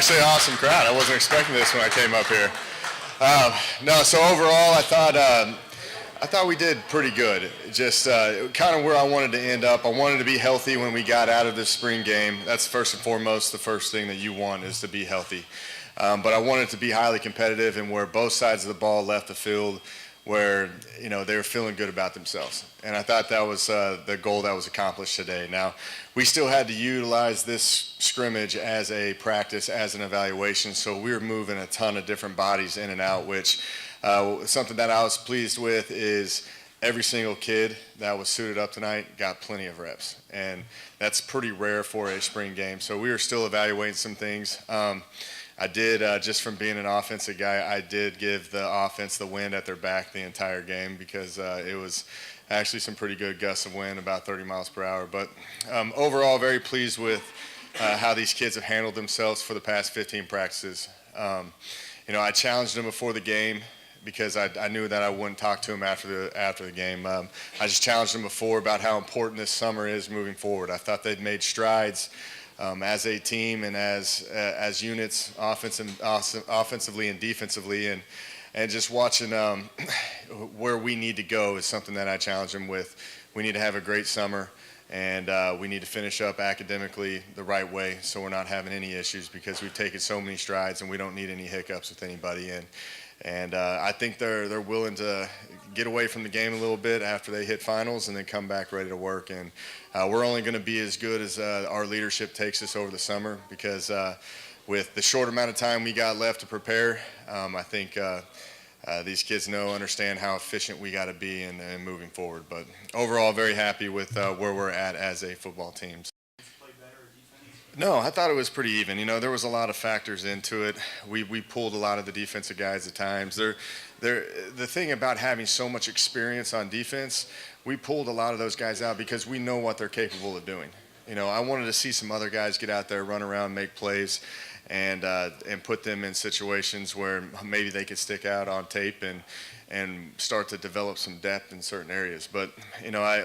Actually, an awesome crowd. I wasn't expecting this when I came up here. No, so overall, I thought we did pretty good. Just kind of where I wanted to end up. I wanted to be healthy when we got out of this spring game. That's first and foremost the first thing that you want is to be healthy. But I wanted to be highly competitive and where both sides of the ball left the field where they were feeling good about themselves. And I thought that was the goal that was accomplished today. Now, we still had to utilize this scrimmage as a practice, as an evaluation, so we were moving a ton of different bodies in and out, which something that I was pleased with is every single kid that was suited up tonight got plenty of reps. And that's pretty rare for a spring game. So we were still evaluating some things. I did, just from being an offensive guy, I did give the offense the wind at their back the entire game because it was actually some pretty good gusts of wind, about 30 miles per hour. But overall, very pleased with how these kids have handled themselves for the past 15 practices. I challenged them before the game because I knew that I wouldn't talk to them after the game. I just challenged them before about how important this summer is moving forward. I thought they'd made strides as a team and as units, offensively and defensively, and just watching where we need to go is something that I challenge them with. We need to have a great summer, and we need to finish up academically the right way so we're not having any issues because we've taken so many strides and we don't need any hiccups with anybody. And I think they're willing to get away from the game a little bit after they hit finals and then come back ready to work. And we're only going to be as good as our leadership takes us over the summer because with the short amount of time we got left to prepare, I think these kids understand how efficient we got to be in moving forward. But overall, very happy with where we're at as a football team. No, I thought it was pretty even. There was a lot of factors into it. We pulled a lot of the defensive guys at times. The thing about having so much experience on defense, we pulled a lot of those guys out because we know what they're capable of doing. I wanted to see some other guys get out there, run around, make plays, and put them in situations where maybe they could stick out on tape and start to develop some depth in certain areas. But,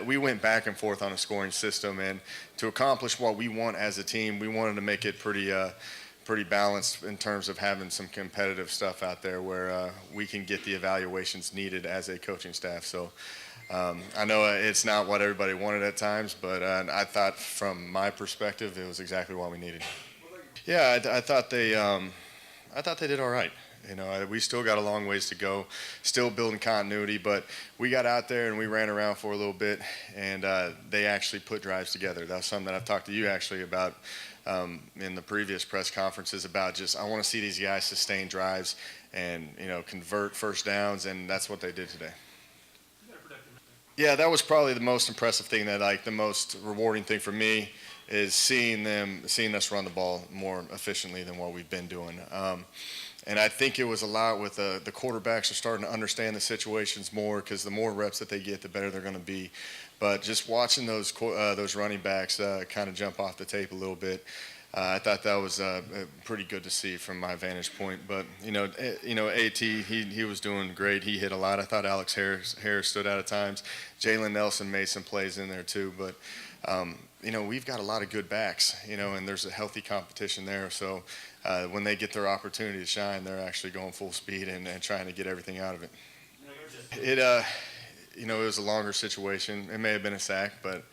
we went back and forth on a scoring system, and to accomplish what we want as a team, we wanted to make it pretty balanced in terms of having some competitive stuff out there where we can get the evaluations needed as a coaching staff. So I know it's not what everybody wanted at times, but I thought from my perspective, it was exactly what we needed. Yeah, I thought they did all right. We still got a long ways to go, still building continuity, but we got out there and we ran around for a little bit, and they actually put drives together. That's something that I've talked to you actually about in the previous press conferences about just I want to see these guys sustain drives and, convert first downs, and that's what they did today. Yeah, that was probably the most impressive thing the most rewarding thing for me is seeing us run the ball more efficiently than what we've been doing. And I think it was a lot with the quarterbacks are starting to understand the situations more because the more reps that they get, the better they're going to be. But just watching those running backs kind of jump off the tape a little bit, I thought that was pretty good to see from my vantage point. But AT he was doing great. He hit a lot. I thought Alex Harris stood out at times. Jalen Nelson made some plays in there too. But we've got a lot of good backs. And there's a healthy competition there. So when they get their opportunity to shine, they're actually going full speed and trying to get everything out of it. It was a longer situation. It may have been a sack, but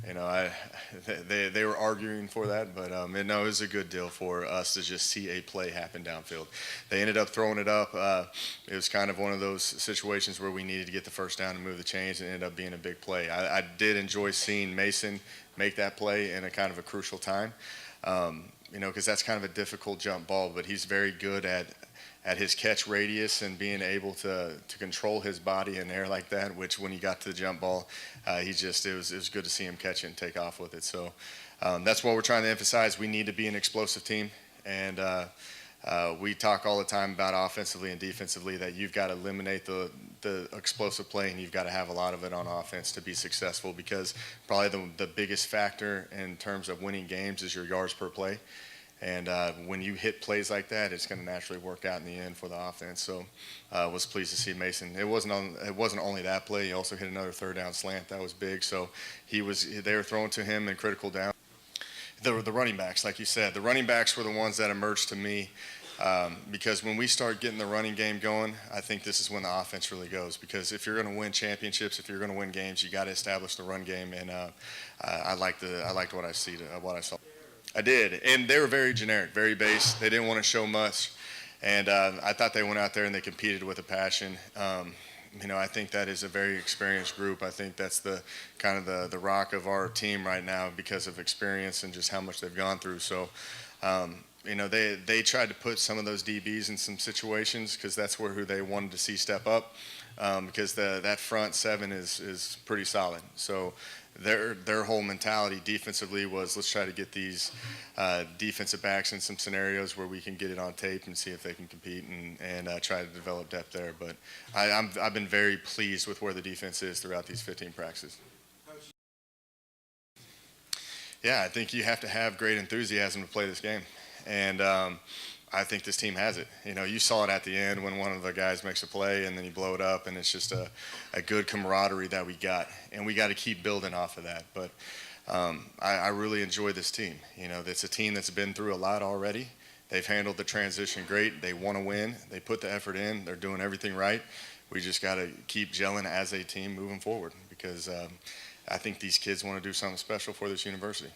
they were arguing for that. But it was a good deal for us to just see a play happen downfield. They ended up throwing it up. It was kind of one of those situations where we needed to get the first down and move the chains, and it ended up being a big play. I did enjoy seeing Mason make that play in a kind of a crucial time. Because that's kind of a difficult jump ball, but he's very good at his catch radius and being able to control his body in air like that, which when he got to the jump ball, it was good to see him catch it and take off with it. So that's what we're trying to emphasize. We need to be an explosive team, and we talk all the time about offensively and defensively that you've got to eliminate the explosive play, and you've got to have a lot of it on offense to be successful because probably the biggest factor in terms of winning games is your yards per play. And when you hit plays like that, it's going to naturally work out in the end for the offense. So I was pleased to see Mason. It wasn't only that play. He also hit another third down slant. That was big. So they were throwing to him in critical down. The running backs, like you said, the running backs were the ones that emerged to me. Because when we start getting the running game going, I think this is when the offense really goes. Because if you're going to win championships, if you're going to win games, you got to establish the run game. And I liked what I saw. I did, and they were very generic, very base. They didn't want to show much, and I thought they went out there and they competed with a passion. I think that is a very experienced group. I think that's the kind of the rock of our team right now because of experience and just how much they've gone through. So. They tried to put some of those DBs in some situations because that's who they wanted to see step up because that front seven is pretty solid. So their whole mentality defensively was let's try to get these defensive backs in some scenarios where we can get it on tape and see if they can compete and try to develop depth there. But I've been very pleased with where the defense is throughout these 15 practices. Yeah, I think you have to have great enthusiasm to play this game. And I think this team has it. You saw it at the end when one of the guys makes a play and then you blow it up, and it's just a good camaraderie that we got. And we got to keep building off of that. But I really enjoy this team. It's a team that's been through a lot already. They've handled the transition great. They want to win. They put the effort in. They're doing everything right. We just got to keep gelling as a team moving forward because I think these kids want to do something special for this university.